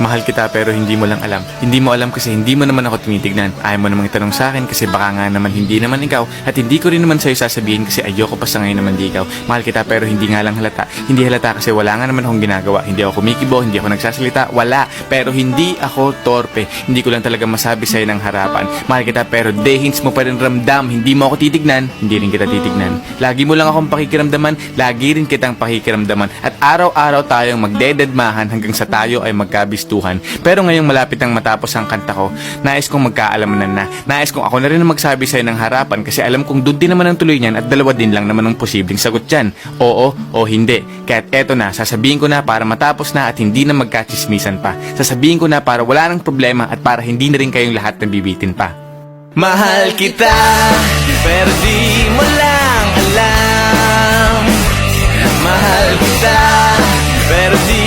Mahal kita pero hindi mo lang alam. Hindi mo alam kasi hindi mo naman ako tinitignan. Ayaw mo namang itanong sa akin kasi baka nga naman hindi naman ikaw. At hindi ko rin naman sa'yo sasabihin kasi ayoko pa sa ngayon naman di ikaw. Mahal kita pero hindi nga lang halata. Hindi halata kasi wala nga naman akong ginagawa. Hindi ako kumikibo, hindi ako nagsasalita. Wala. Pero hindi ako torpe. Hindi ko lang talaga masabi sa'yo ng harapan. Mahal kita pero dehins mo pa rin ramdam. Hindi mo ako titignan, hindi rin kita titignan. Lagi mo lang akong pakikiramdaman, lagi rin kitang pakikiramdaman. At araw-araw tayong magdededmahan hanggang sa tayo ay magkabistuhan. Pero ngayong malapit ang matapos ang kanta ko, nais kong magkaalamanan na. Nais kong ako na rin ang magsabi sa'yo ng harapan kasi alam kong doon din naman ang tuloy niyan at dalawa din lang naman ang posibleng sagot dyan. Oo o hindi. Kaya't eto na, sasabihin ko na para matapos na at hindi na magkachismisan pa. Sasabihin ko na para wala nang problema at para hindi na rin kayong lahat nabibitin pa. Mahal kita, pero di mo lang alam. Mahal kita, pero di